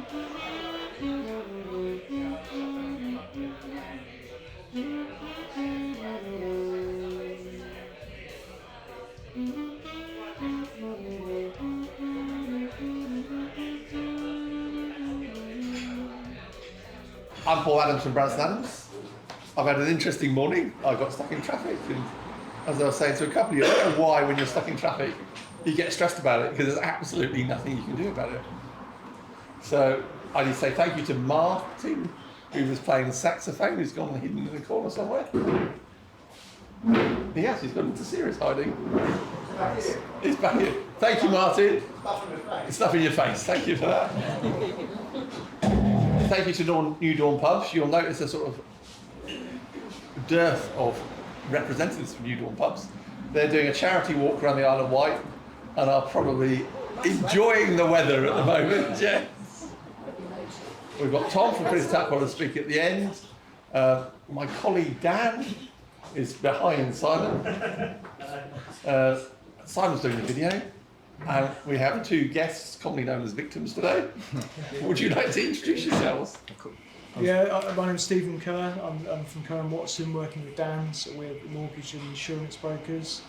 I'm Paul Adams from Branston. I've had an interesting morning. I got stuck in traffic, and as I was saying to a couple of you, I don't know why when you're stuck in traffic you get stressed about it, because there's absolutely nothing you can do about it. So I need to say thank you to Martin, who was playing the saxophone, who's gone hidden in the corner somewhere. Yes, he's gone into serious hiding. He's back here. Thank you, Martin. Stuff in your face. Thank you for that. Thank you to New Dawn Pubs. You'll notice a sort of dearth of representatives from New Dawn Pubs. They're doing a charity walk around the Isle of Wight and are probably enjoying the weather at the moment. Yes. We've got Tom from Phyllis Tuckwell to speak at the end. My colleague Dan is behind Simon. Simon's doing the video. And we have two guests, commonly known as victims today. Would you like to introduce yourselves? Yeah, my name's Stephen Kerr. I'm from Kerr & Watson, working with Dan. So we're mortgage and insurance brokers.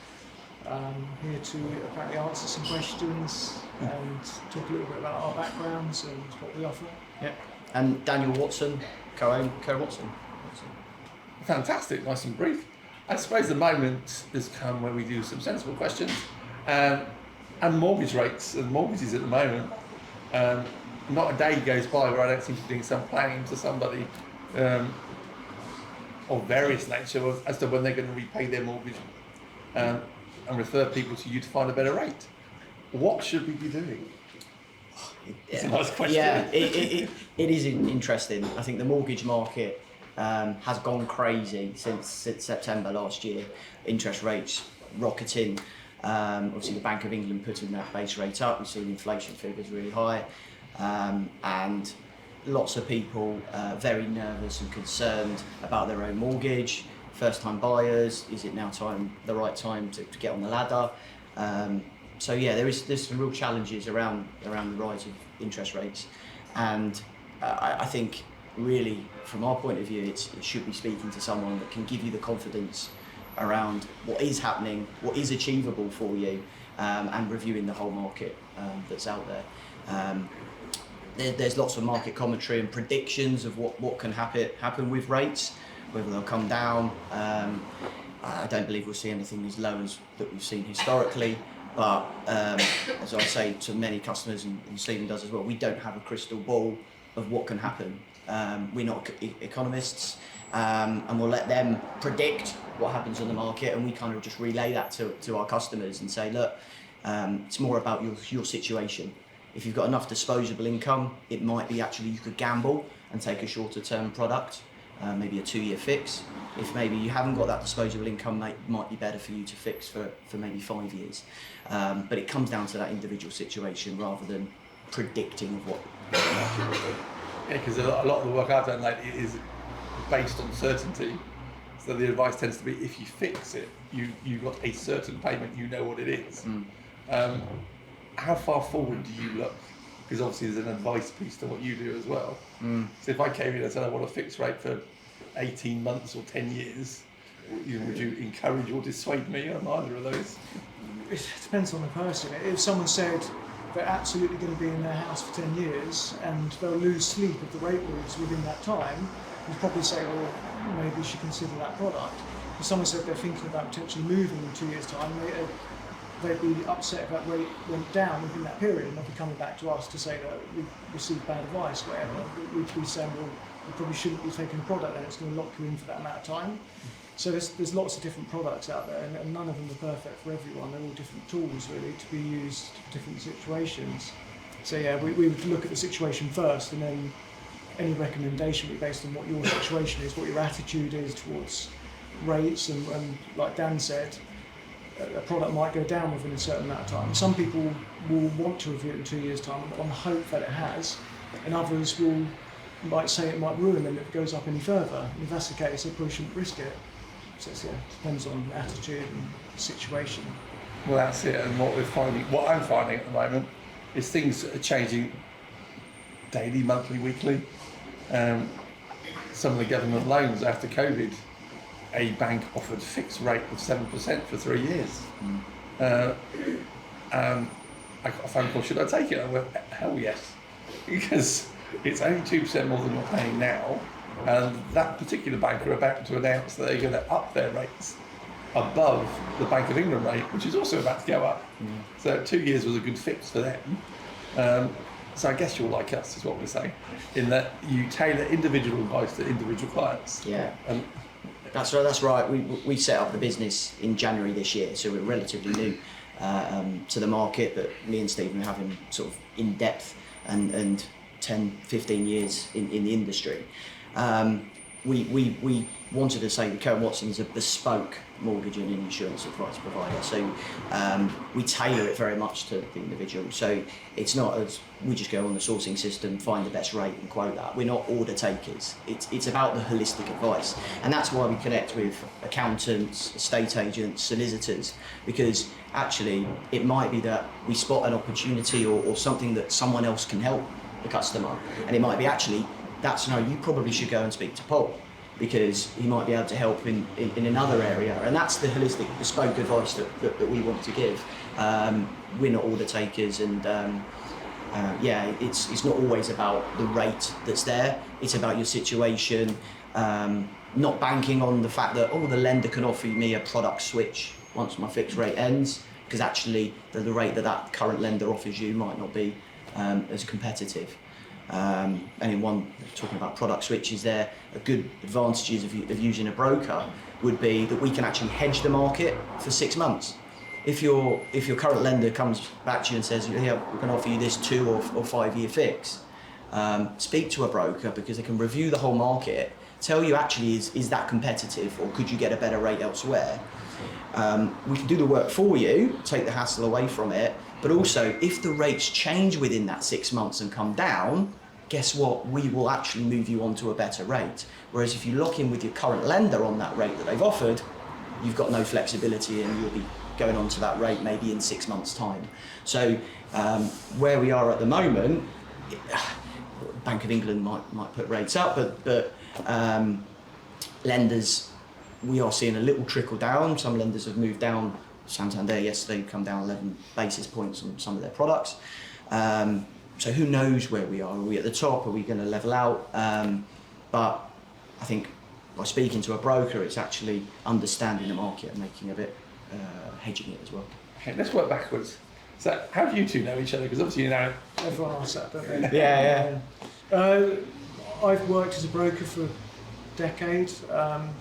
Here to apparently answer some questions and talk a little bit about our backgrounds and what we offer. Yeah, and Daniel Watson, Kerr Watson. Fantastic, nice and brief. I suppose the moment has come where we do some sensible questions. And mortgage rates and mortgages at the moment. Not a day goes by where I don't seem to be doing some planning to somebody of various nature as to when they're going to repay their mortgage and refer people to you to find a better rate. What should we be doing? It's a nice question. Yeah, it is interesting. I think the mortgage market has gone crazy since September last year. Interest rates rocketing. Obviously the Bank of England putting that base rate up, we've seen inflation figures really high, and lots of people very nervous and concerned about their own mortgage. First time buyers, is it now the right time to get on the ladder? So yeah, there's some real challenges around the rise of interest rates, and I think really from our point of view it should be speaking to someone that can give you the confidence around what is happening, what is achievable for you, and reviewing the whole market that's out there. There's lots of market commentary and predictions of what can happen with rates, whether they'll come down. I don't believe we'll see anything as low as that we've seen historically, but as I say to many customers, and Stephen does as well, we don't have a crystal ball of what can happen. We're not economists, and we'll let them predict what happens on the market, and we kind of just relay that to our customers and say, look, it's more about your situation. If you've got enough disposable income, it might be actually you could gamble and take a shorter term product, maybe a 2-year fix. If maybe you haven't got that disposable income, might be better for you to fix for maybe 5 years. But it comes down to that individual situation rather than predicting of what the market will do. Yeah, because a lot of the work I've done lately is based on certainty. So the advice tends to be, if you fix it, you've got a certain payment, you know what it is. How far forward do you look? Because obviously there's an advice piece to what you do as well. So if I came in and said I want a fixed rate for 18 months or 10 years, would you encourage or dissuade me on either of those? It depends on the person. If someone said they're absolutely going to be in their house for 10 years and they'll lose sleep if the rate moves within that time, you'd probably say, well, maybe you should consider that product. If someone said they're thinking about potentially moving in 2 years' time, they'd be upset if that rate went down within that period, and they'd be coming back to us to say that we've received bad advice, whatever. We'd be saying, well, you probably shouldn't be taking a product and it's going to lock you in for that amount of time. So there's lots of different products out there, and none of them are perfect for everyone. They're all different tools, really, to be used for different situations. So yeah, we would look at the situation first, and then any recommendation would be based on what your situation is, what your attitude is towards rates, and like Dan said, a product might go down within a certain amount of time. Some people will want to review it in 2 years' time on the hope that it has, and others might say it might ruin them if it goes up any further. And if that's the case, they probably shouldn't risk it. So it depends on attitude and situation. Well, that's it. And what I'm finding at the moment is things are changing daily, monthly, weekly. Some of the government loans after COVID, a bank offered fixed rate of 7% for 3 years. I got a phone call, should I take it? I went, hell yes, because it's only 2% more than you're paying now, and that particular bank are about to announce that they're going to up their rates above the Bank of England rate, which is also about to go up. So 2 years was a good fix for them. So I guess you're like us, is what we're saying, in that you tailor individual advice to individual clients. Yeah. That's right. We set up the business in January this year, so we're relatively new to the market, but me and Stephen are having sort of in-depth and 10, 15 years in the industry. We wanted to say that Kerr & Watson is a bespoke mortgage and insurance advice provider. So we tailor it very much to the individual. So it's not as we just go on the sourcing system, find the best rate and quote that. We're not order takers. It's about the holistic advice. And that's why we connect with accountants, estate agents, solicitors, because actually it might be that we spot an opportunity or something that someone else can help the customer. And it might be actually, you probably should go and speak to Paul, because he might be able to help in another area. And that's the holistic, bespoke advice that we want to give. We're not order takers, and it's not always about the rate that's there. It's about your situation, not banking on the fact that, the lender can offer me a product switch once my fixed rate ends, because actually the rate that current lender offers you might not be as competitive. And in one, talking about product switches there, a good advantages of using a broker would be that we can actually hedge the market for 6 months. If your current lender comes back to you and says, yeah, we're going to offer you this 2 or 5 year fix, speak to a broker, because they can review the whole market, tell you actually is that competitive, or could you get a better rate elsewhere. We can do the work for you, take the hassle away from it, but also if the rates change within that 6 months and come down, guess what? We will actually move you on to a better rate. Whereas if you lock in with your current lender on that rate that they've offered, you've got no flexibility, and you'll be going on to that rate maybe in 6 months' time. So where we are at the moment, Bank of England might put rates up, but lenders, we are seeing a little trickle down. Some lenders have moved down. Santander yesterday come down 11 basis points on some of their products. So who knows where we are? Are we at the top? Are we going to level out? But I think by speaking to a broker, it's actually understanding the market and making a bit, hedging it as well. Okay, let's work backwards. So how do you two know each other? Because obviously you know... Everyone asks that, don't they? Yeah. I've worked as a broker for a decade.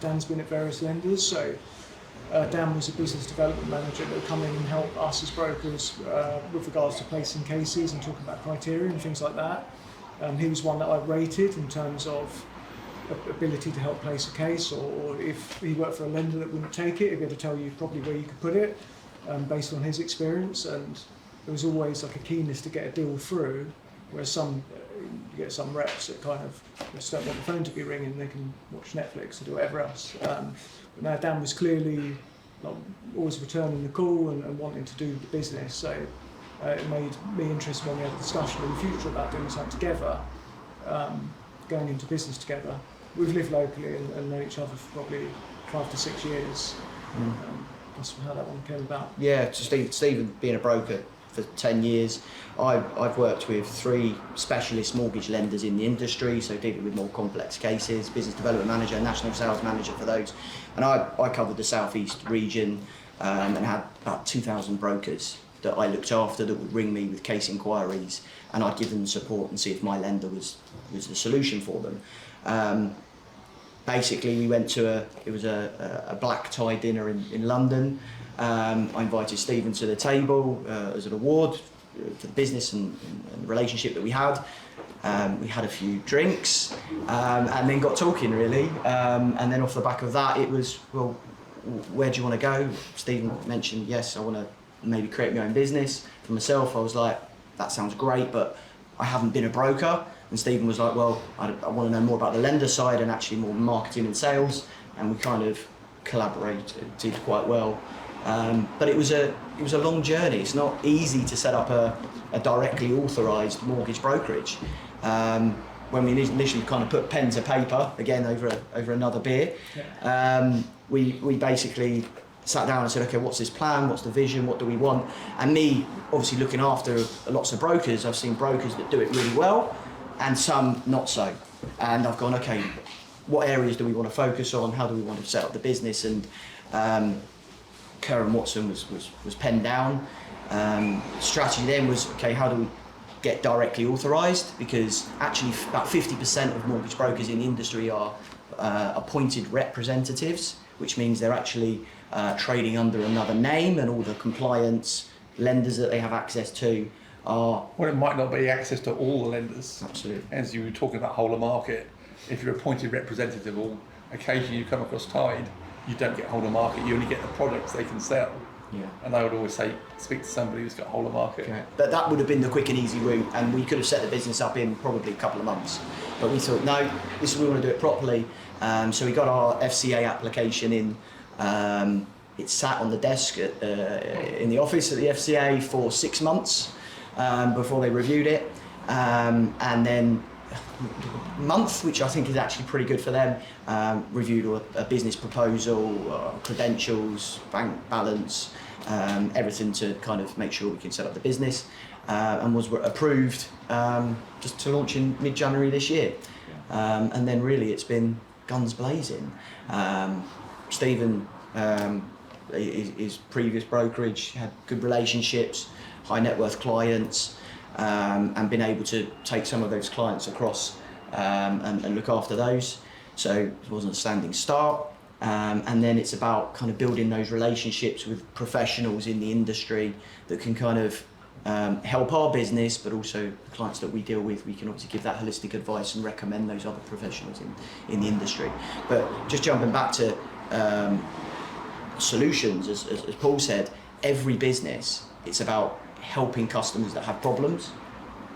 Dan's been at various lenders, so Dan was a business development manager that would come in and help us as brokers with regards to placing cases and talking about criteria and things like that. He was one that I rated in terms of ability to help place a case, or if he worked for a lender that wouldn't take it, he'd be able to tell you probably where you could put it based on his experience. And there was always like a keenness to get a deal through, whereas you get some reps that kind of just don't want the phone to be ringing, they can watch Netflix and do whatever else. But now Dan was clearly always returning the call and wanting to do the business, so it made me interested when we had a discussion in the future about doing something together, going into business together. We've lived locally and known each other for probably 5 to 6 years. That's how that one came about. Yeah, so Stephen being a broker for 10 years, I've worked with 3 specialist mortgage lenders in the industry, so dealing with more complex cases, business development manager, national sales manager for those. And I covered the southeast region and had about 2,000 brokers that I looked after that would ring me with case inquiries, and I'd give them support and see if my lender was the solution for them. Basically, we went to a black tie dinner in London. I invited Stephen to the table as an award for the business and the relationship that we had. We had a few drinks and then got talking really. And then off the back of that, it was, well, where do you want to go? Stephen mentioned, yes, I want to maybe create my own business. For myself, I was like, that sounds great, but I haven't been a broker. And Stephen was like, well, I want to know more about the lender side and actually more marketing and sales. And we kind of collaborated, did quite well. But it was a long journey. It's not easy to set up a directly authorised mortgage brokerage. When we initially kind of put pen to paper, again over another beer, we basically sat down and said, okay, what's this plan? What's the vision? What do we want? And me, obviously looking after lots of brokers, I've seen brokers that do it really well and some not so. And I've gone, okay, what areas do we want to focus on? How do we want to set up the business? And Kerr and Watson was penned down. Strategy then was, okay, how do we get directly authorised? Because actually about 50% of mortgage brokers in the industry are appointed representatives, which means they're actually trading under another name, and all the compliance lenders that they have access to are... Well, it might not be access to all the lenders. Absolutely. As you were talking about whole of market, if you're appointed representative, or occasionally you come across Tide, you don't get whole of market, you only get the products they can sell. Yeah. And I would always say, speak to somebody who's got whole of market. Okay. But that would have been the quick and easy route, and we could have set the business up in probably a couple of months. But we thought, no, we want to do it properly. So we got our FCA application in. It sat on the desk in the office at the FCA for 6 months before they reviewed it. And then a month, which I think is actually pretty good for them, reviewed a business proposal, credentials, bank balance, everything to kind of make sure we can set up the business, and was approved just to launch in mid-January this year. And then really it's been guns blazing. Stephen, his previous brokerage, had good relationships, high net worth clients, and been able to take some of those clients across and look after those. So it wasn't a standing start. And then it's about kind of building those relationships with professionals in the industry that can kind of help our business, but also the clients that we deal with. We can obviously give that holistic advice and recommend those other professionals in the industry. But just jumping back to solutions, as Paul said, every business, it's about helping customers that have problems,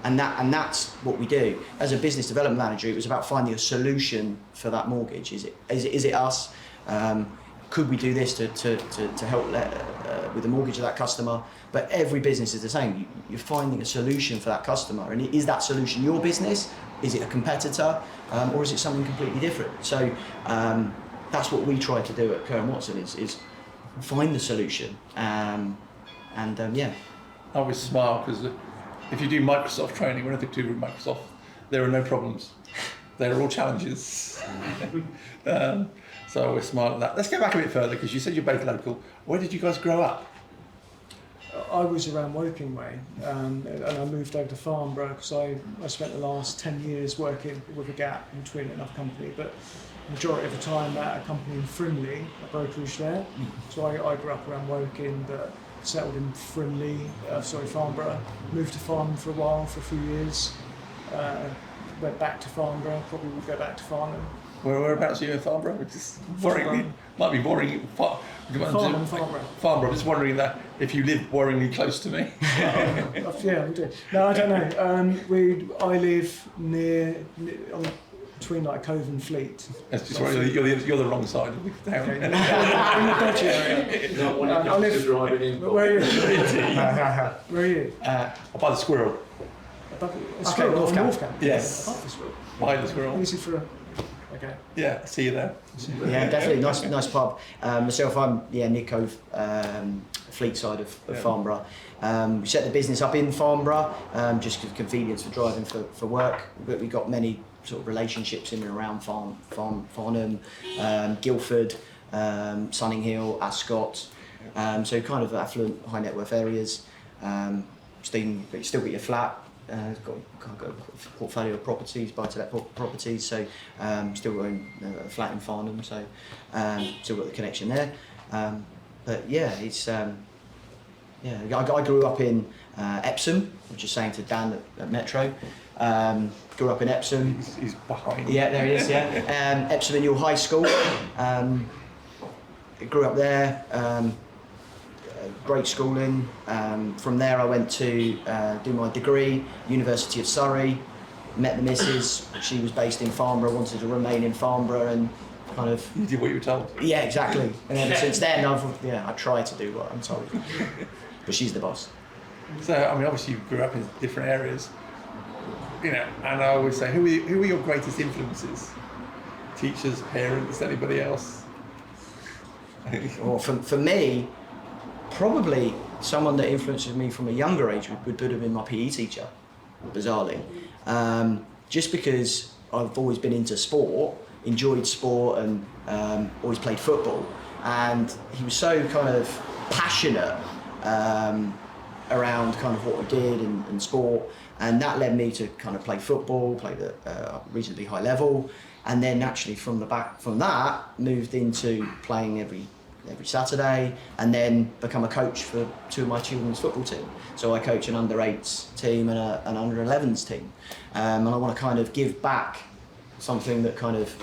and that's what we do. As a business development manager, it was about finding a solution for that mortgage. Is it us? Could we do this to help with the mortgage of that customer? But every business is the same. You're finding a solution for that customer, and is that solution your business? Is it a competitor, or is it something completely different? So that's what we try to do at Kerr & Watson is find the solution. Yeah. I always smile because if you do Microsoft training or anything to do with Microsoft, there are no problems. They're all challenges. So I always smile at that. Let's go back a bit further, because you said you're both local. Where did you guys grow up? I was around Woking way, and I moved over to Farnborough because I spent the last 10 years working with a gap in between enough company, but the majority of the time at a company in Frimley, a brokerage there. So I grew up around Woking, but settled in Farnborough, moved to Farnham for a while, for a few years, went back to Farnborough, probably would go back to Farnham. Whereabouts are you in Farnborough? Which is boring. Might be boring. Farnham. Farnborough. I'm just wondering that if you live worryingly close to me. Yeah, we do. No, I don't know. I live near between like Cove and Fleet. That's just right. You're the wrong side of the town. Okay. In the dodgy area. Not one of you driving in. Where are you? Where are you? By the squirrel. North Camp. Yes. Above the squirrel. Behind the squirrel. Easy for. Okay. Yeah, see you there. Yeah, definitely nice pub. Myself, I'm near Cove, Fleet side of Farnborough. We set the business up in Farnborough just for convenience for driving for work, but we got many sort of relationships in and around Farnham, Guildford, Sunninghill, Ascot, so kind of affluent, high net worth areas. Stephen, but you still got your flat. Got a portfolio of properties, buy-to-let properties, so still own a flat in Farnham, so still got the connection there. But yeah, it's I grew up in Epsom, which is saying to Dan at Metro. Grew up in Epsom. He's behind. Yeah, there he is. Yeah, Epsom Innill High School. Grew up there. Great schooling. From there I went to do my degree, University of Surrey, met the missus, she was based in Farnborough, wanted to remain in Farnborough, and kind of. You did what you were told. Yeah, exactly. And ever since then, I try to do what I'm told. But she's the boss. So, I mean, obviously you grew up in different areas, you know, and I always say, who are your greatest influences? Teachers, parents, anybody else? Well, for me, probably someone that influences me from a younger age would have been my PE teacher, bizarrely. Just because I've always been into sport, enjoyed sport, and always played football. And he was so kind of passionate around kind of what we did in sport, and that led me to kind of play football, played at a reasonably high level, and then naturally from that moved into playing every Saturday, and then become a coach for two of my children's football team. So I coach an under-8s team and an under-11s team, and I want to kind of give back something that kind of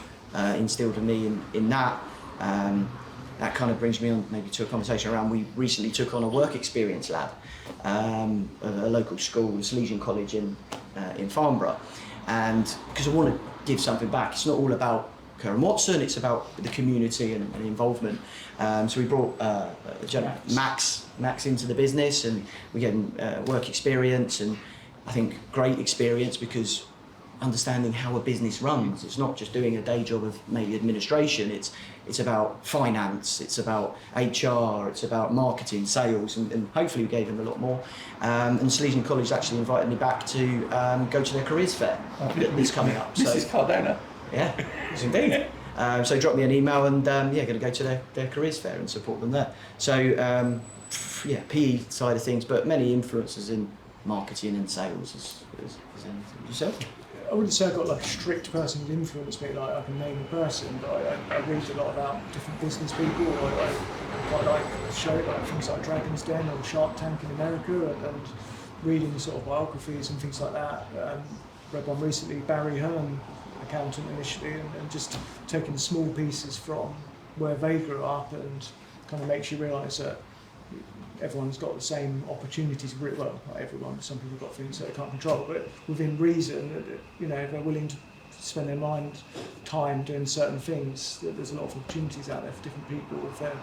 instilled in me in that. That kind of brings me on maybe to a conversation around, we recently took on a work experience lab at a local school, the Salesian College in Farnborough, and because I want to give something back. It's not all about Kerr and Watson, it's about the community and involvement. So we brought Max into the business, and we gave him work experience, and I think great experience because understanding how a business runs. It's not just doing a day job of maybe administration, it's about finance, it's about HR, it's about marketing, sales, and hopefully we gave him a lot more. And Salesian College actually invited me back to go to their careers fair that's coming up. Mrs. Cardona. Yeah, yes, indeed. So he dropped me an email, and going to go to their careers fair and support them there. So PE side of things, but many influences in marketing and sales as anything. Yourself? I wouldn't say I've got like a strict person who influenced me, like I can name a person, but I read a lot about different business people. I quite like shows like things like Dragon's Den or Shark Tank in America, and reading sort of biographies and things like that. Read one recently, Barry Hearn, accountant initially, and just taking small pieces from where they grew up, and kind of makes you realise that everyone's got the same opportunities. Well, not everyone, some people have got things that they can't control, but within reason, you know, if they're willing to spend their time doing certain things, there's a lot of opportunities out there for different people if they're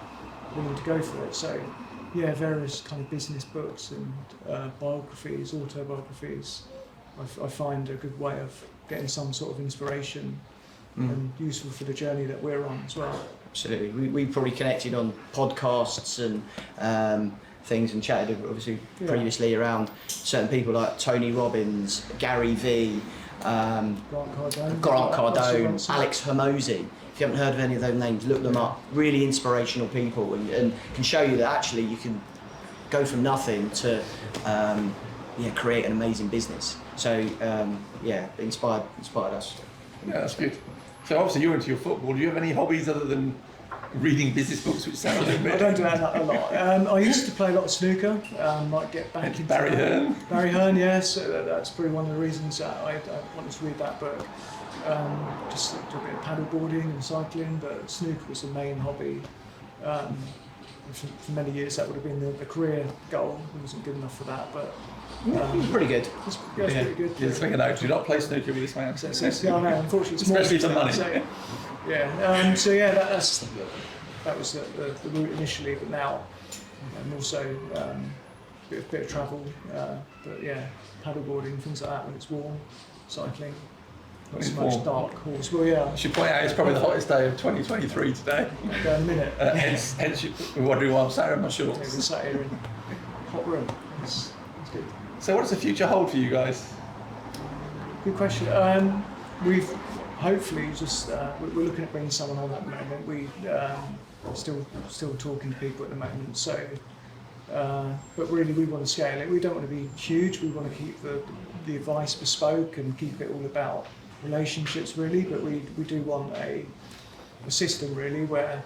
willing to go for it. So yeah, various kind of business books and biographies, autobiographies, I find a good way of getting some sort of inspiration and useful for the journey that we're on as well. Absolutely. We probably connected on podcasts and things, and chatted obviously previously around certain people like Tony Robbins, Gary Vee, Grant Cardone, Alex Hormozi. If you haven't heard of any of those names, look them up. Really inspirational people, and can show you that actually you can go from nothing to create an amazing business. So inspired us. Yeah, that's good. So obviously you're into your football. Do you have any hobbies other than reading business books, which sound a little bit... I don't do that a lot. I used to play a lot of snooker. Might get back into Barry Hearn. Barry Hearn, yes. That's probably one of the reasons that I wanted to read that book. Just do a bit of paddle boarding and cycling, but snooker was the main hobby. For many years that would have been the career goal. It wasn't good enough for that, but... pretty good. It's pretty good. Yeah, just make a note, do not play snooker with this man. I know, unfortunately it's especially for money. So, that was the route initially, but now more so bit of travel, but yeah, paddleboarding, things like that when it's warm, cycling. Not so much dark horse. Well, yeah. I should point out it's probably the hottest day of 2023 today. In a minute. Hence you're wondering why I'm sat in my shorts. We've been sat here in a hot room. It's good. So what does the future hold for you guys? Good question. We've hopefully just we're looking at bringing someone on at the moment. We still talking to people at the moment. So, but really we want to scale it. We don't want to be huge. We want to keep the advice bespoke and keep it all about relationships really. But we do want a system really where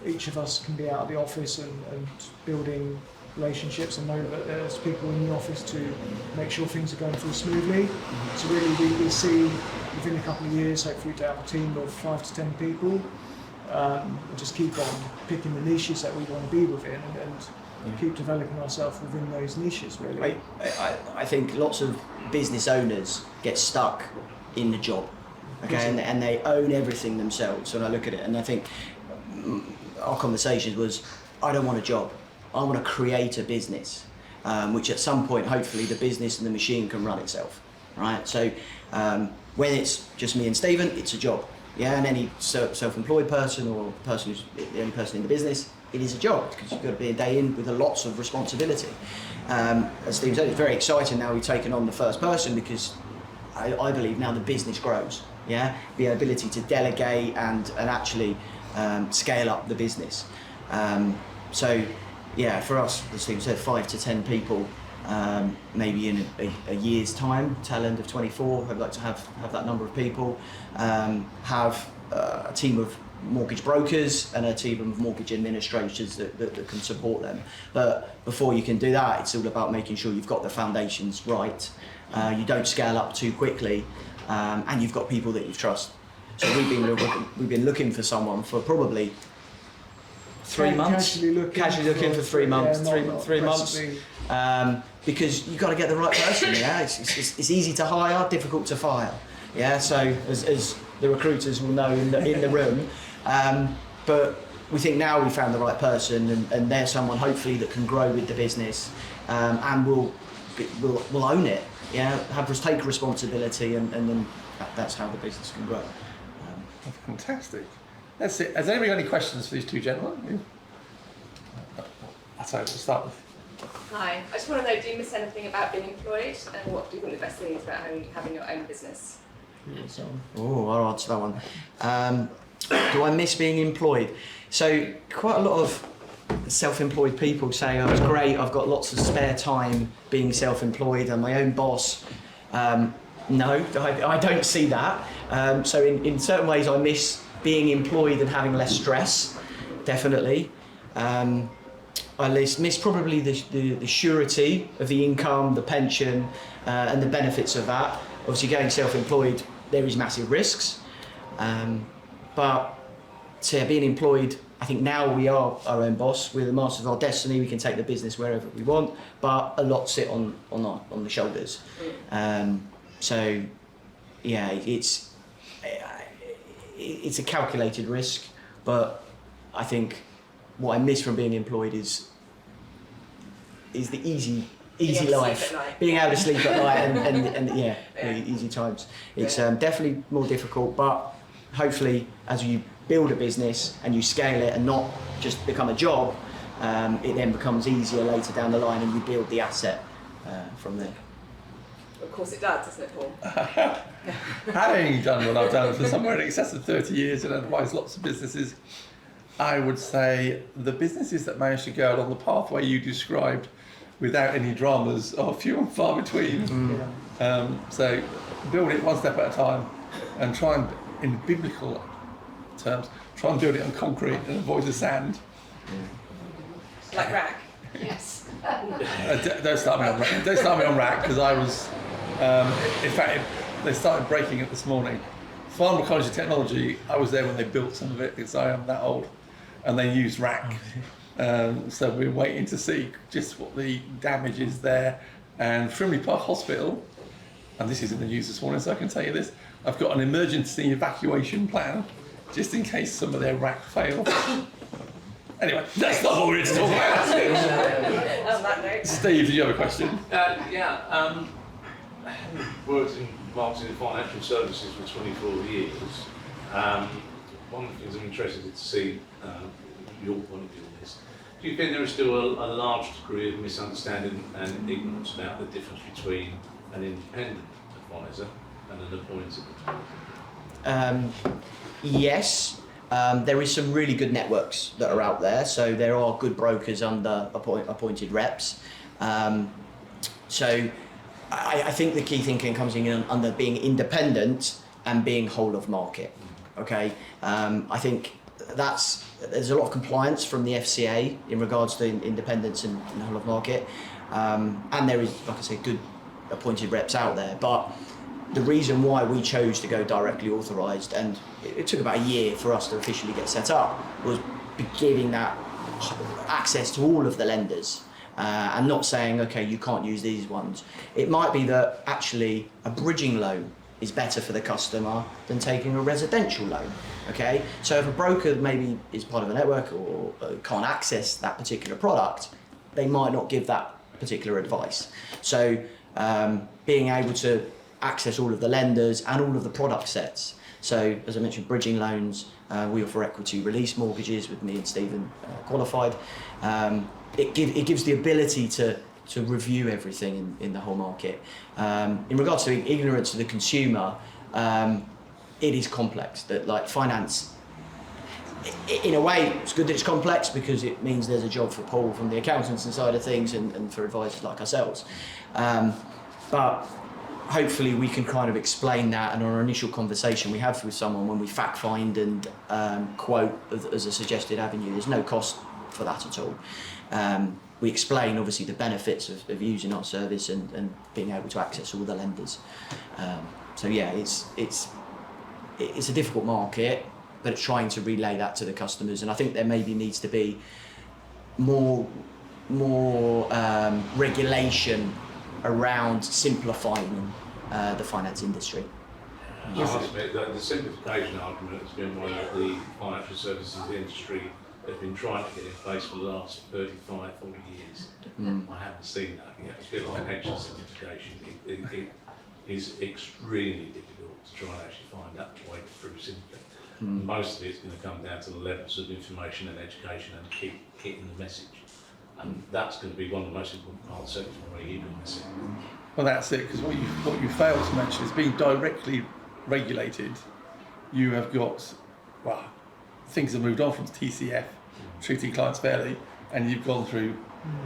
each of us can be out of the office and building relationships and know that there's people in the office to make sure things are going through smoothly. So really we see within a couple of years hopefully to have a team of 5 to 10 people and just keep on picking the niches that we want to be within and keep developing ourselves within those niches really. I think lots of business owners get stuck in the job okay, and they own everything themselves. And I look at it and I think our conversations was, I don't want a job, I want to create a business, which at some point hopefully the business and the machine can run itself, right? So when it's just me and Stephen, it's a job, yeah, and any self-employed person or person who's the only person in the business, it is a job, because you've got to be a day in with lots of responsibility. As Steve said, it's very exciting now we've taken on the first person, because I believe now the business grows, yeah? The ability to delegate and actually scale up the business. So yeah, for us, as Steve said, 5 to 10 people, maybe in a year's time, tail end of 24, I'd like to have that number of people, have a team of mortgage brokers and a team of mortgage administrators that can support them. But before you can do that, it's all about making sure you've got the foundations right, you don't scale up too quickly, and you've got people that you trust. So we've been looking for someone for probably 3 months. Casually looking for 3 months. Yeah, three months. Because you've got to get the right person. Yeah, it's easy to hire, difficult to fire. Yeah, so as the recruiters will know in the room. But we think now we found the right person, and they're someone hopefully that can grow with the business, and will own it. Yeah, take responsibility, and then that's how the business can grow. Fantastic. That's it. Has anybody got any questions for these two gentlemen? That's how we'll start with. Hi, I just want to know, do you miss anything about being employed, and what do you think the best thing is about having your own business? Oh, I'll answer that one. Do I miss being employed? So quite a lot of self-employed people say, oh, it's great, I've got lots of spare time being self-employed and my own boss. No, I don't see that. So in certain ways I miss being employed and having less stress, definitely. I miss probably the surety of the income, the pension, and the benefits of that. Obviously going self-employed, there is massive risks. But so being employed, I think now we are our own boss, we're the masters of our destiny, we can take the business wherever we want, but a lot sit on the shoulders. So yeah, it's a calculated risk, but I think what I miss from being employed is the easy life, being able to sleep at night and yeah, easy times. It's definitely more difficult, but hopefully as you build a business and you scale it and not just become a job, it then becomes easier later down the line and you build the asset from there. Of course it does, doesn't it, Paul? Having done what I've done for somewhere in excess of 30 years and advised lots of businesses, I would say the businesses that manage to go along the pathway you described without any dramas are few and far between. So build it one step at a time and try and, in biblical terms, try and build it on concrete and avoid the sand. Like rack? Yes. Don't start me on rack, because I was, in fact, they started breaking it this morning. Farnborough College of Technology, I was there when they built some of it, because I am that old, and they used rack. So we're waiting to see just what the damage is there. And Frimley Park Hospital, and this is in the news this morning, so I can tell you this, I've got an emergency evacuation plan, just in case some of their rack fail. Anyway, that's not what we're here to talk about. On that note. Steve, did you have a question? Having worked in marketing and financial services for 24 years, one of the things I'm interested to see your point of view on this. Do you think there is still a large degree of misunderstanding and ignorance about the difference between an independent advisor and an appointed? Yes. There is some really good networks that are out there, so there are good brokers under appointed reps. So I think the key thinking comes in under being independent and being whole of market. Okay, I think there's a lot of compliance from the FCA in regards to independence and whole of market, and there is, like I say, good appointed reps out there. But the reason why we chose to go directly authorised, and it took about a year for us to officially get set up, was giving that access to all of the lenders, and not saying, okay, you can't use these ones. It might be that actually a bridging loan is better for the customer than taking a residential loan. Okay, so if a broker maybe is part of a network or can't access that particular product, they might not give that particular advice. So being able to access all of the lenders and all of the product sets. So as I mentioned, bridging loans, we offer equity release mortgages with me and Stephen qualified. It gives the ability to review everything in the whole market. In regards to ignorance of the consumer, it is complex. That like finance, in a way, it's good that it's complex because it means there's a job for Paul from the accountants side of things and for advisors like ourselves. But hopefully we can kind of explain that, and our initial conversation we have with someone when we fact find and quote as a suggested avenue, there's no cost for that at all. We explain obviously the benefits of using our service and being able to access all the lenders. So yeah, it's a difficult market, but it's trying to relay that to the customers, and I think there maybe needs to be more regulation around simplifying the finance industry. I must admit that the simplification argument has been one that the financial services industry have been trying to get in place for the last 35, 40 years. I haven't seen that yet. It's a bit like pension simplification. It is extremely difficult to try and actually find that way through simply. Most of it's going to come down to the levels of information and education and keep hitting the message. And that's going to be one of the most important parts, certainly from where you're doing this. Well, that's it, because what you failed to mention is being directly regulated. You have got, well, things have moved on from TCF, treating clients fairly, and you've gone through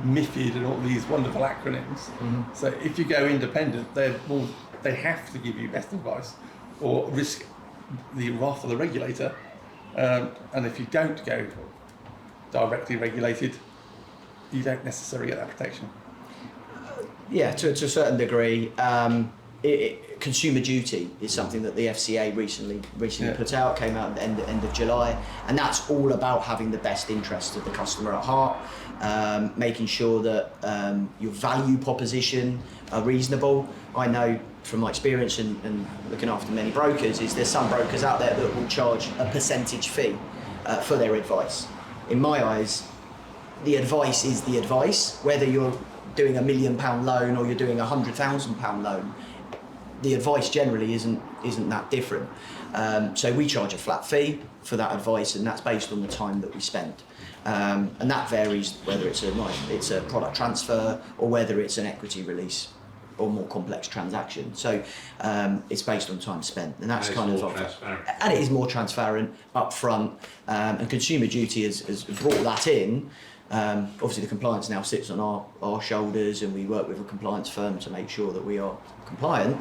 MIFID and all these wonderful acronyms. So if you go independent, they have to give you best advice or risk the wrath of the regulator. And if you don't go directly regulated, you don't necessarily get that protection. Yeah, to a certain degree. Consumer duty is something that the FCA recently put out, came out at the end of July, and that's all about having the best interests of the customer at heart, making sure that your value proposition are reasonable. I know from my experience and looking after many brokers is there's some brokers out there that will charge a percentage fee for their advice. In my eyes, the advice is the advice, whether you're doing £1 million loan or you're doing a £100,000 loan. The advice generally isn't that different. So we charge a flat fee for that advice, and that's based on the time that we spend. And that varies whether it's a product transfer or whether it's an equity release or more complex transaction. So it's based on time spent, and that's kind of transparent. And it is more transparent upfront. And consumer duty has brought that in. Obviously the compliance now sits on our shoulders, and we work with a compliance firm to make sure that we are compliant.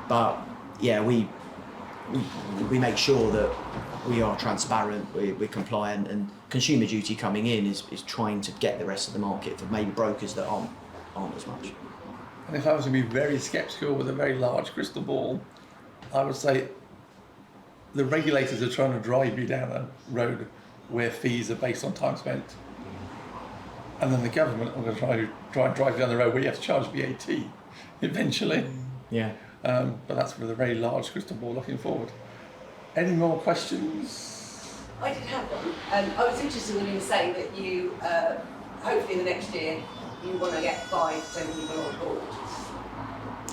But yeah, we make sure that we are transparent, we're compliant, and consumer duty coming in is trying to get the rest of the market for maybe brokers that aren't as much. And if I was to be very sceptical with a very large crystal ball, I would say the regulators are trying to drive you down a road where fees are based on time spent. And then the government are going to try and drive you down the road where you have to charge VAT eventually. Yeah. But that's with a very large crystal ball looking forward. Any more questions? I did have one. I was interested when you were saying that you, hopefully in the next year, you want to get 5 to 10 people on board.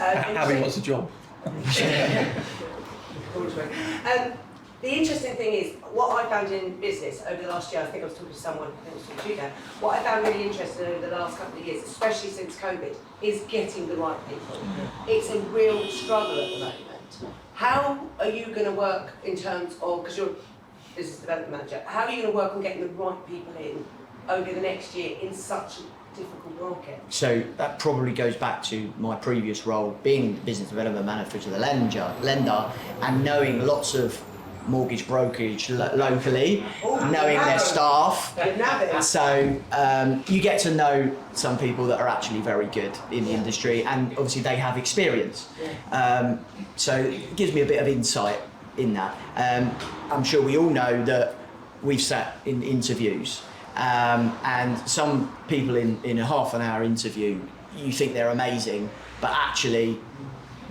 Abby wants a job. The interesting thing is, what I found in business over the last year, I think I was talking to someone, I think I was talking to you now, what I found really interesting over the last couple of years, especially since COVID, is getting the right people. It's a real struggle at the moment. How are you going to work in terms of, because you're a business development manager, how are you going to work on getting the right people in over the next year in such a difficult market? So that probably goes back to my previous role, being the business development manager to the lender, and knowing lots of mortgage brokerage locally, knowing their staff. So you get to know some people that are actually very good in the industry, and obviously they have experience. So it gives me a bit of insight in that. I'm sure we all know that we've sat in interviews, and some people in a half an hour interview, you think they're amazing, but actually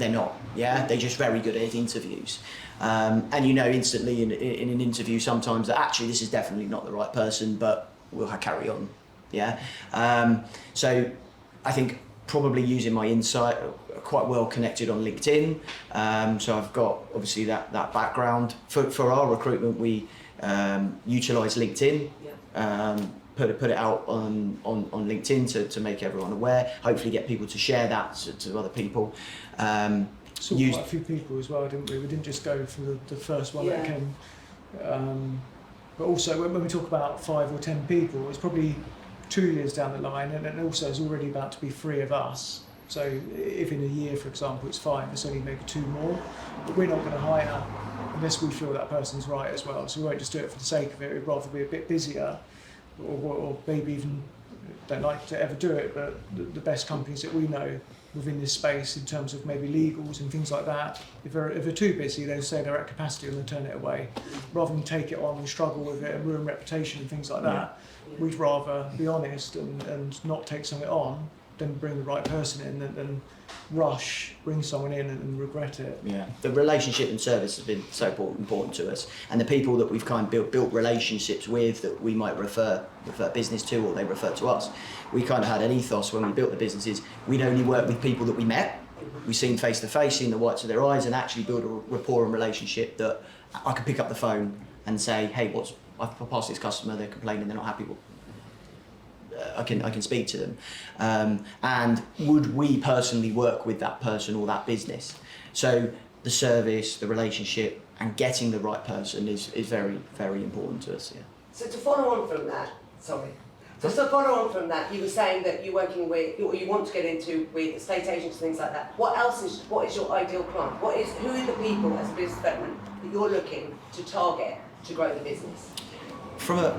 they're not. Yeah, they're just very good at interviews, and you know instantly in an interview sometimes that actually this is definitely not the right person, but we'll carry on. Yeah, so I think probably using my insight, quite well connected on LinkedIn. So I've got obviously that background for our recruitment. We utilise LinkedIn. Put it out on LinkedIn to make everyone aware. Hopefully get people to share that to other people. Saw quite a few people as well, didn't we? We didn't just go for the first one that came. But also when we talk about 5 or 10 people, it's probably 2 years down the line, and also it's already about to be 3 of us. So if in a year, for example, it's 5, it's only maybe 2 more. But we're not going to hire unless we feel that person's right as well. So we won't just do it for the sake of it. We'd rather be a bit busier, or maybe even don't like to ever do it, but the best companies that we know within this space in terms of maybe legals and things like that, if they're too busy, they say they're at capacity and they turn it away. Rather than take it on and struggle with it and ruin reputation and things like that, we'd rather be honest and not take something on than bring the right person in and rush, bring someone in and regret it. Yeah, the relationship and service has been so important to us, and the people that we've kind of built relationships with that we might refer business to, or they refer to us. We kind of had an ethos when we built the businesses. We'd only work with people that we met, we seen face to face, seen the whites of their eyes, and actually build a rapport and relationship that I could pick up the phone and say, hey, I've passed this customer, they're complaining, they're not happy. I can speak to them, and would we personally work with that person or that business? So the service, the relationship, and getting the right person is very, very important to us. Yeah. So to follow on from that, you were saying that you're working with, or you want to get into with estate agents and things like that. What is your ideal client? Who are the people as a business development that you're looking to target to grow the business? From a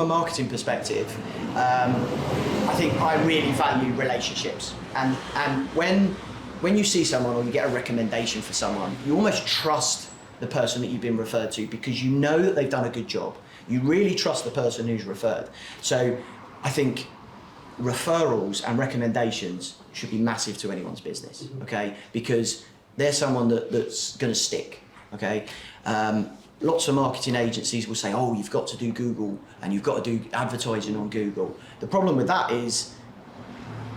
marketing perspective, I think I really value relationships, and when you see someone or you get a recommendation for someone, you almost trust the person that you've been referred to because you know that they've done a good job. You really trust the person who's referred. So I think referrals and recommendations should be massive to anyone's business, okay? Because they're someone that's going to stick, okay? Lots of marketing agencies will say, oh, you've got to do Google and you've got to do advertising on Google. The problem with that is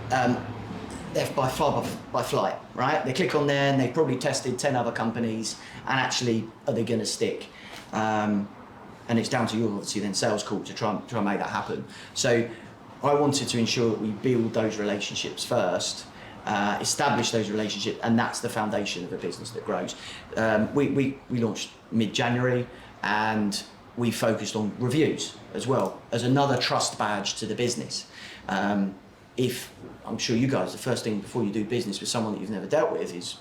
they're by flight, right? They click on there and they've probably tested 10 other companies, and actually, are they going to stick? And it's down to you, obviously, then sales call to try and make that happen. So I wanted to ensure that we build those relationships first, establish those relationships, and that's the foundation of a business that grows. We launched mid-January, and we focused on reviews as well as another trust badge to the business. If I'm sure you guys, the first thing before you do business with someone that you've never dealt with is,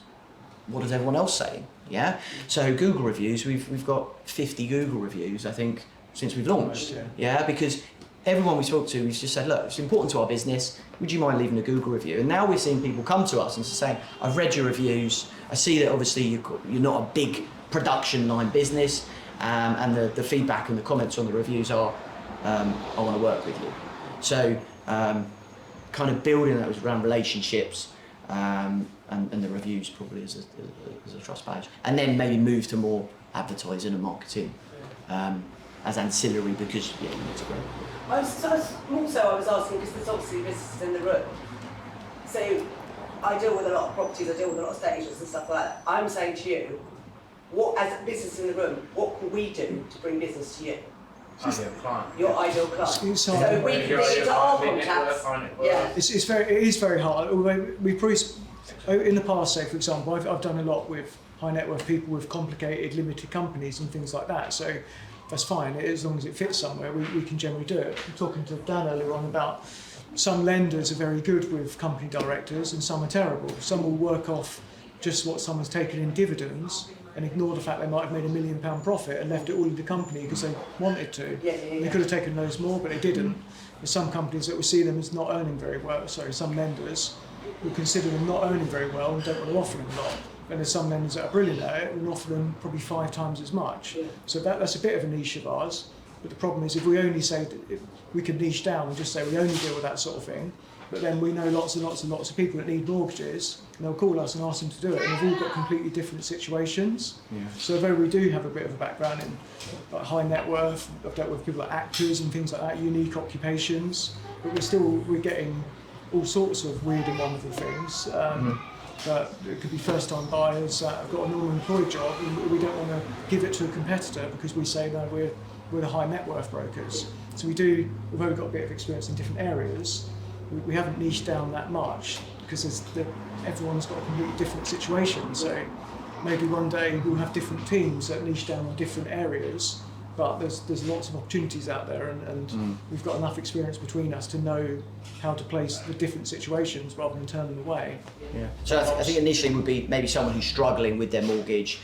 what is everyone else saying? Yeah. So Google reviews, we've got 50 Google reviews, I think, since we've launched. Yeah, because everyone we spoke to, we've just said, look, it's important to our business. Would you mind leaving a Google review? And now we're seeing people come to us and saying, I've read your reviews. I see that obviously you're not a big production line business, and the feedback and the comments on the reviews are, I want to work with you. So kind of building that around relationships, and the reviews probably as a trust badge, and then maybe move to more advertising and marketing as ancillary, because you need to grow. I was asking because there's obviously businesses in the room. So I deal with a lot of properties, I deal with a lot of estate agents and stuff like that. I'm saying to you, what as a business in the room, what can we do to bring business to you? Ideal client. Your ideal client. It's So hard. if we can get into our contacts, yeah. It is very hard. Although in the past, say for example, I've done a lot with high net worth people with complicated limited companies and things like that. So that's fine, as long as it fits somewhere, we can generally do it. I'm talking to Dan earlier on about some lenders are very good with company directors and some are terrible. Some will work off just what someone's taken in dividends and ignore the fact they might have made £1 million profit and left it all in the company because they wanted to. They could have taken loads more, but they didn't. There's some companies that will see them as not earning very well. Some lenders will consider them not earning very well and don't want to offer them a lot. And there's some lenders that are brilliant at it and offer them probably 5 times as much. So that's a bit of a niche of ours. But the problem is if we only say, if we can niche down and just say we only deal with that sort of thing, But then we know lots and lots and lots of people that need mortgages, and they'll call us and ask them to do it, and they've all got completely different situations. Yeah. So although we do have a bit of a background in like high net worth, I've dealt with people like actors and things like that, unique occupations, but we're getting all sorts of weird and wonderful things. But it could be first-time buyers that have got a normal employed job, and we don't want to give it to a competitor because we say no, we're the high net worth brokers. So we've only got a bit of experience in different areas. We haven't niched down that much because everyone's got a completely different situation. So maybe one day we'll have different teams that niche down on different areas, but there's lots of opportunities out there, and we've got enough experience between us to know how to place the different situations rather than turn them away. Yeah. So I think initially would be maybe someone who's struggling with their mortgage,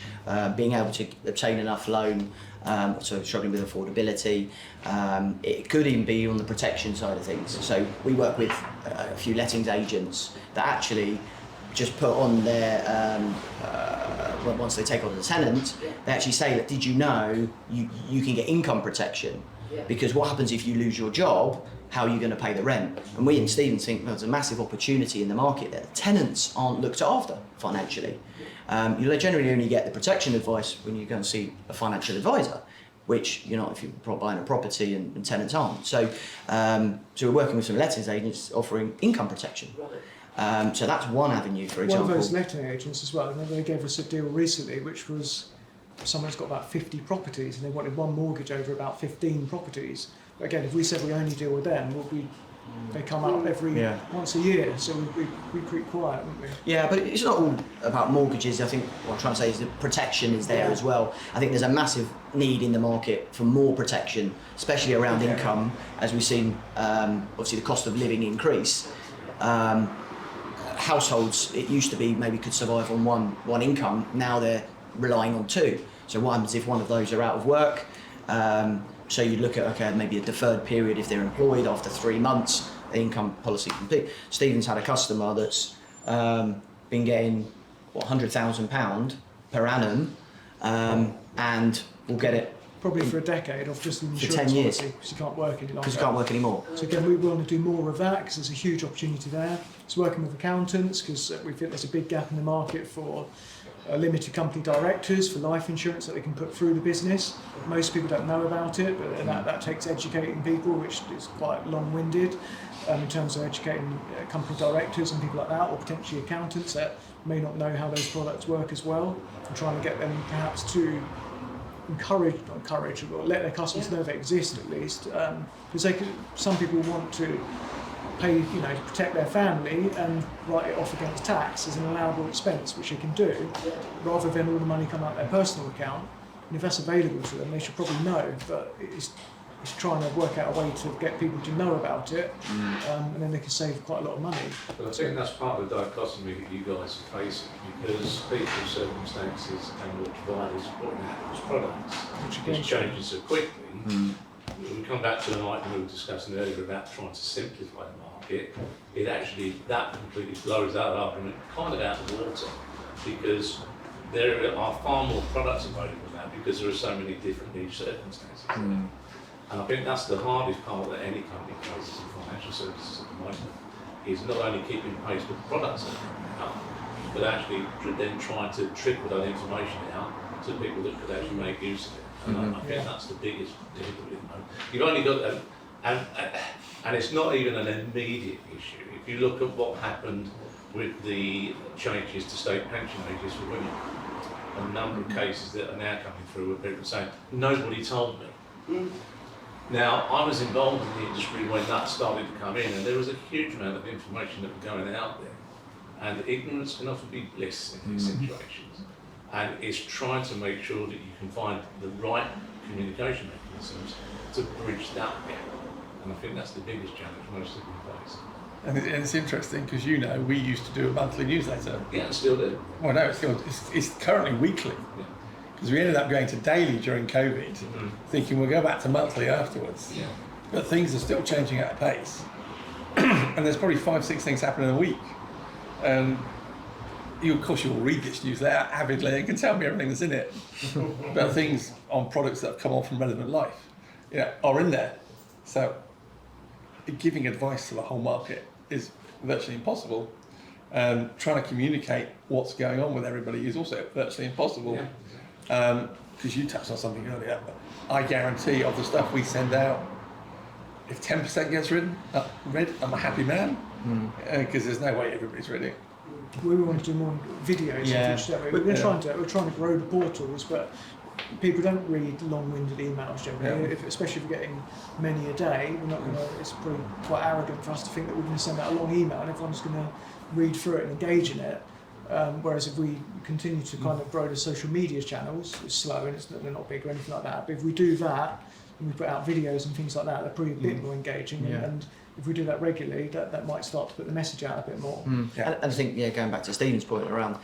being able to obtain enough loan, so struggling with affordability. It could even be on the protection side of things. So we work with a few lettings agents that actually just put on their, once they take on the tenant, they actually say that, did you know you can get income protection? Because what happens if you lose your job? How are you going to pay the rent? And we in Stevens think there's a massive opportunity in the market there. Tenants aren't looked after financially. You generally only get the protection advice when you go and see a financial advisor, which you're not if you're buying a property and tenants aren't. So we're working with some lettings agents offering income protection. So that's one avenue, for example. One of those letting agents as well, and they gave us a deal recently, which was someone's got about 50 properties and they wanted one mortgage over about 15 properties. But again, if we said we only deal with them, they come up once a year, so we'd be pretty quiet, wouldn't we? Yeah, but it's not all about mortgages. I think what I'm trying to say is that protection is there as well. I think there's a massive need in the market for more protection, especially around income, as we've seen obviously the cost of living increase. Households, it used to be maybe could survive on one income, now they're relying on two. So what happens if one of those are out of work? So you look at maybe a deferred period if they're employed after 3 months, the income policy complete. Stephen's had a customer that's been getting £100,000 per annum, and will get it probably for a decade of just an insurance 10 years. policy because you can't work any longer. Because you can't work anymore. So again, we want to do more of that because there's a huge opportunity there. It's working with accountants because we think there's a big gap in the market for limited company directors for life insurance that they can put through the business. Most people don't know about it, but that takes educating people, which is quite long-winded in terms of educating company directors and people like that, or potentially accountants that may not know how those products work as well, and trying to get them perhaps to encourage, or let their customers know they exist at least, because some people want to pay, to protect their family and write it off against tax as an allowable expense, which they can do, rather than all the money come out their personal account. And if that's available to them, they should probably know. But it's trying to work out a way to get people to know about it, and then they can save quite a lot of money. But I think that's part of the dichotomy that you guys are facing, because people's circumstances and what providers are putting out as products is changing so quickly. We come back to the item we were discussing earlier about trying to simplify the market. That completely blows that argument kind of out of the water, because there are far more products available now because there are so many different niche circumstances. And I think that's the hardest part that any company faces in financial services at the moment, is not only keeping pace with the products that are coming out, but actually then trying to trickle that information out to people that could actually make use of it. And I think that's the biggest difficulty. You've only got, and it's not even an immediate issue. If you look at what happened with the changes to state pension ages for women, a number of cases that are now coming through where people are saying, nobody told me. Now, I was involved in the industry when that started to come in, and there was a huge amount of information that was going out there. And ignorance can often be bliss in these situations. And it's trying to make sure that you can find the right communication mechanisms to bridge that gap. And I think that's the biggest challenge most of them face. And it's interesting because we used to do a monthly newsletter. Yeah, I still do. Well, no, it's currently weekly. Because we ended up going to daily during COVID, thinking we'll go back to monthly afterwards. Yeah. But things are still changing at a pace. And there's probably 5-6 things happening a week. And of course you'll read this newsletter avidly and can tell me everything that's in it. But things on products that have come on from Relevant Life, are in there. So giving advice to the whole market is virtually impossible. Trying to communicate what's going on with everybody is also virtually impossible. Because you touched on something earlier. I guarantee of the stuff we send out, if 10% gets read, I'm a happy man. Because there's no way everybody's read it. We want to do more videos in future, don't we? We're trying to grow the portals, but people don't read long-winded emails generally. Especially if we're getting many a day, we're not going to. It's probably quite arrogant for us to think that we're going to send out a long email and everyone's going to read through it and engage in it. Whereas if we continue to kind of grow the social media channels, it's slow and they're not big or anything like that. But if we do that and we put out videos and things like that, they're probably a bit more engaging. And if we do that regularly, that might start to put the message out a bit more. And I think, going back to Stephen's point around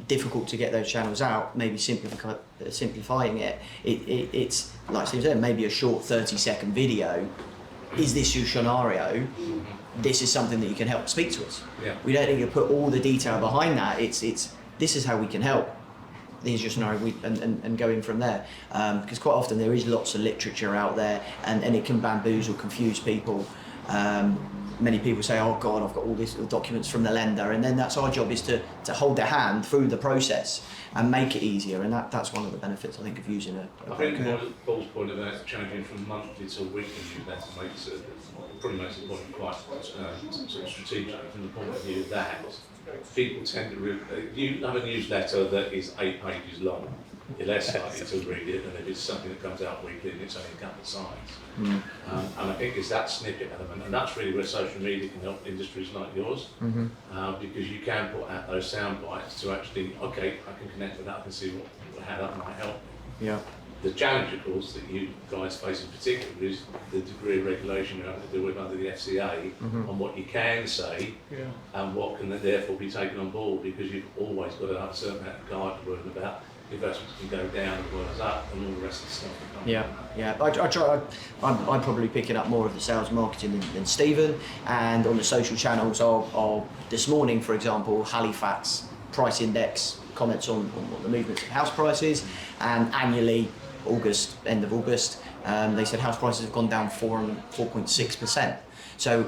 difficult to get those channels out, maybe simplifying it, it's like Steve said, maybe a short 30-second video. Is this your scenario? This is something that you can help. Speak to us. We don't need to put all the detail behind that. It's this is how we can help. Here's your scenario, and going from there. Because quite often there is lots of literature out there, and it can bamboozle, confuse people. Many people say, oh God, I've got all these documents from the lender, and then that's our job, is to hold their hand through the process and make it easier, and that's one of the benefits, I think, of using I think Paul's point about changing from monthly to weekly newsletter probably makes the point quite sort of strategic from the point of view that people tend to you have a newsletter that is 8 pages long, you're less likely to read it than if it's something that comes out weekly and it's only a couple of sides. And I think it's that snippet element, and that's really where social media can help industries like yours, because you can put out those sound bites to actually, okay, I can connect with that, I can see how that might help. The challenge, of course, that you guys face in particular is the degree of regulation you have to deal with under the FCA on what you can say and what can therefore be taken on board, because you've always got to have a certain amount of guidelines about investments can go down as well as up and all the rest of the stuff. I'm probably picking up more of the sales marketing than Stephen, and on the social channels, I'll this morning, for example, Halifax price index comments on what the movements of house prices, and annually, end of August, they said house prices have gone down 4.6%. So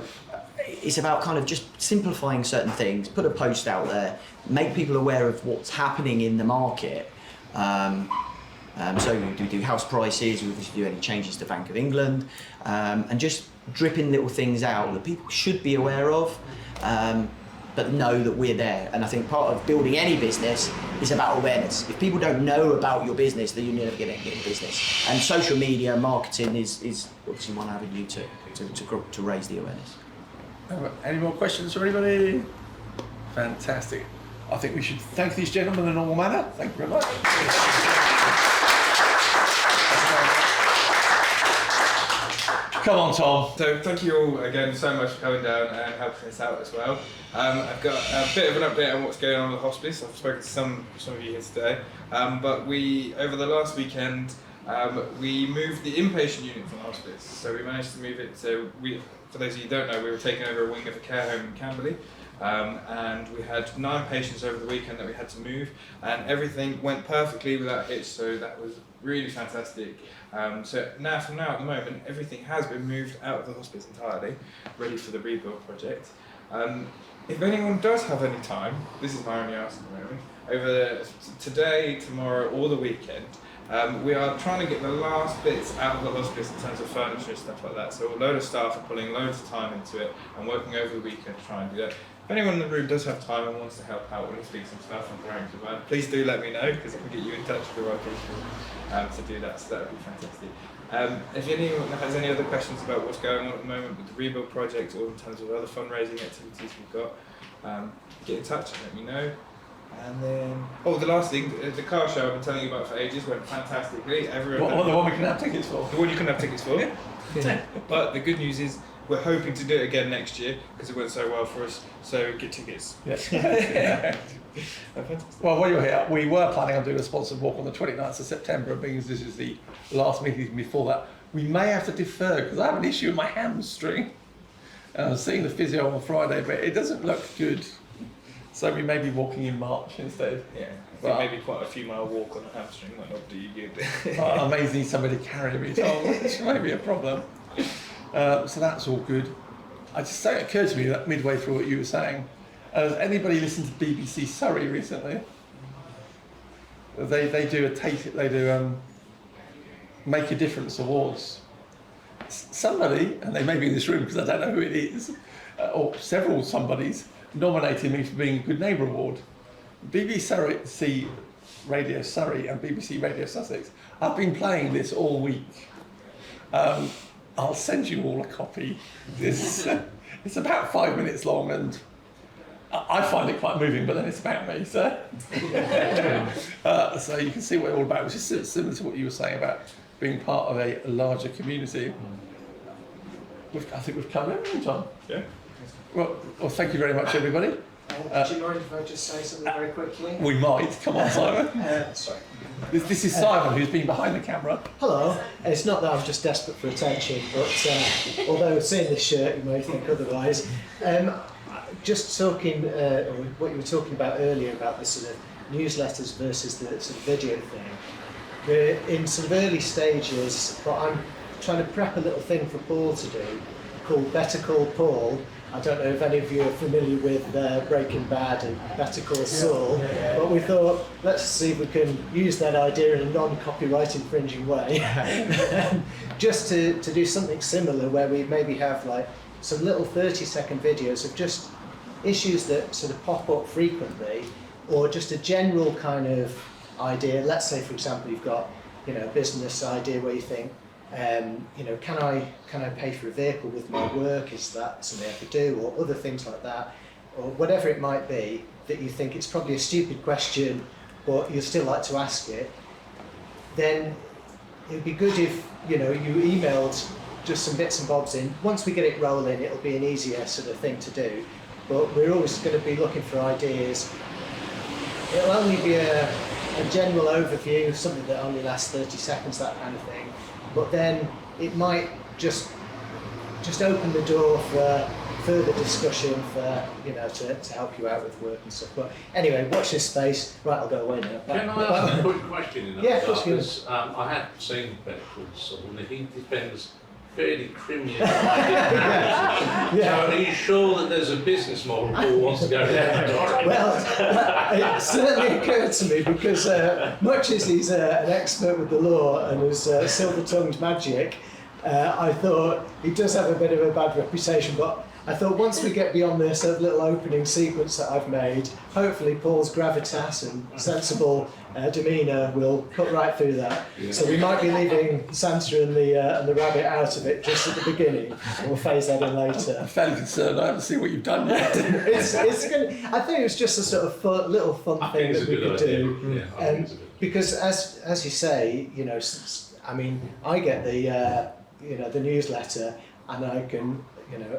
it's about kind of just simplifying certain things, put a post out there, make people aware of what's happening in the market. So we do house prices, we do any changes to Bank of England, and just dripping little things out that people should be aware of, but know that we're there. And I think part of building any business is about awareness. If people don't know about your business, then you're never going to get in business. And social media marketing is obviously one avenue to raise the awareness. Any more questions for anybody? Fantastic. I think we should thank these gentlemen in a normal manner. Thank you very much. Come on, Tom. So thank you all again so much for coming down and helping us out as well. I've got a bit of an update on what's going on with the hospice. I've spoken to some of you here today, but over the last weekend, we moved the inpatient unit from the hospice. So we managed to move it. So for those of you who don't know, we were taking over a wing of a care home in Camberley. And we had 9 patients over the weekend that we had to move, and everything went perfectly without hitch, so that was really fantastic. So from now at the moment, everything has been moved out of the hospice entirely, ready for the rebuild project. If anyone does have any time, this is my only ask at the moment, over today, tomorrow or the weekend, we are trying to get the last bits out of the hospice in terms of furniture and stuff like that. So a load of staff are putting loads of time into it and working over the weekend to try and do that. If anyone in the room does have time and wants to help out with fix some stuff and trying to provide, please do let me know, because I can get you in touch with the right people to do that. So that would be fantastic. If anyone has any other questions about what's going on at the moment with the rebuild project, or in terms of other fundraising activities we've got, get in touch and let me know. And then, the last thing, the car show I've been telling you about for ages went fantastically. Everyone, the one we can have tickets for? The one you can have tickets for. But the good news is, we're hoping to do it again next year, because it went so well for us, so get tickets. Yeah. Well, while you're here, we were planning on doing a sponsored walk on the 29th of September, and because this is the last meeting before that, we may have to defer, because I have an issue with my hamstring. I was seeing the physio on Friday, but it doesn't look good. So we may be walking in March instead. Yeah, I think maybe quite a few mile walk on a hamstring might not do you good. I may need somebody to carry me, which may be a problem. So that's all good. something occurred to me that midway through what you were saying. Has anybody listened to BBC Surrey recently? They do Make a Difference Awards. Somebody, and they may be in this room because I don't know who it is, or several somebodies, nominated me for being a Good Neighbour Award. BBC Radio Surrey and BBC Radio Sussex. I've been playing this all week. I'll send you all a copy. It's about 5 minutes long, and I find it quite moving, but then it's about me, so so you can see what it's all about, which is similar to what you were saying about being part of a larger community. I think we've covered everything, John. Yeah. Well, thank you very much, everybody. Do you mind if I just say something very quickly? We might. Come on, Simon. Sorry. This is Simon, who's been behind the camera. Hello. It's not that I'm just desperate for attention, but although seeing this shirt, you may think otherwise. Just talking, what you were talking about earlier about the sort of newsletters versus the sort of video thing. We're in sort of early stages, but I'm trying to prep a little thing for Paul to do called Better Call Paul. I don't know if any of you are familiar with Breaking Bad and Better Call Saul, but we thought, let's see if we can use that idea in a non-copyright infringing way. Just to do something similar where we maybe have like some little 30-second videos of just issues that sort of pop up frequently, or just a general kind of idea. Let's say, for example, you've got a business idea where you think, can I pay for a vehicle with my work? Is that something I could do? Or other things like that, or whatever it might be that you think it's probably a stupid question, but you'd still like to ask it. Then it'd be good if you emailed just some bits and bobs in. Once we get it rolling, it'll be an easier sort of thing to do. But we're always going to be looking for ideas. It'll only be a general overview, something that only lasts 30 seconds, that kind of thing. But then it might just open the door for further discussion, for to help you out with work and stuff. But anyway, watch this space. Right, I'll go away now. Can I ask a quick question in that? Yeah, of course. Because I have seen Better Call Saul, and he defends fairly criminal ideas. So are you sure that there's a business model Paul wants to go down? Well, it certainly occurred to me because much as he's an expert with the law and has silver-tongued magic, I thought he does have a bit of a bad reputation, but I thought once we get beyond this little opening sequence that I've made, hopefully Paul's gravitas and sensible demeanour will cut right through that. Yeah. So we might be leaving Santa and the rabbit out of it just at the beginning, and we'll phase that in later. I'm fairly concerned. I haven't seen what you've done yet. I think it was just a sort of little fun thing that we could do. Yeah, because as you say, I mean, I get the newsletter, and I can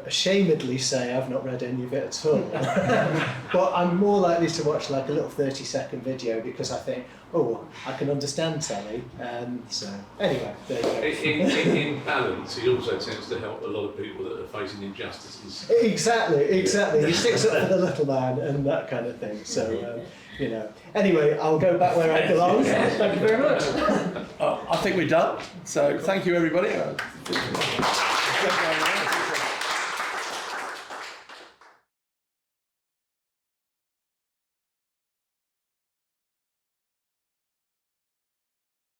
ashamedly say I've not read any of it at all. But I'm more likely to watch like a little 30-second video because I think, I can understand telly. So anyway, there you go. In balance, he also tends to help a lot of people that are facing injustices. Exactly. He sticks up for the little man and that kind of thing. So anyway, I'll go back where I belong. Thank you very much. I think we're done. So thank you, everybody.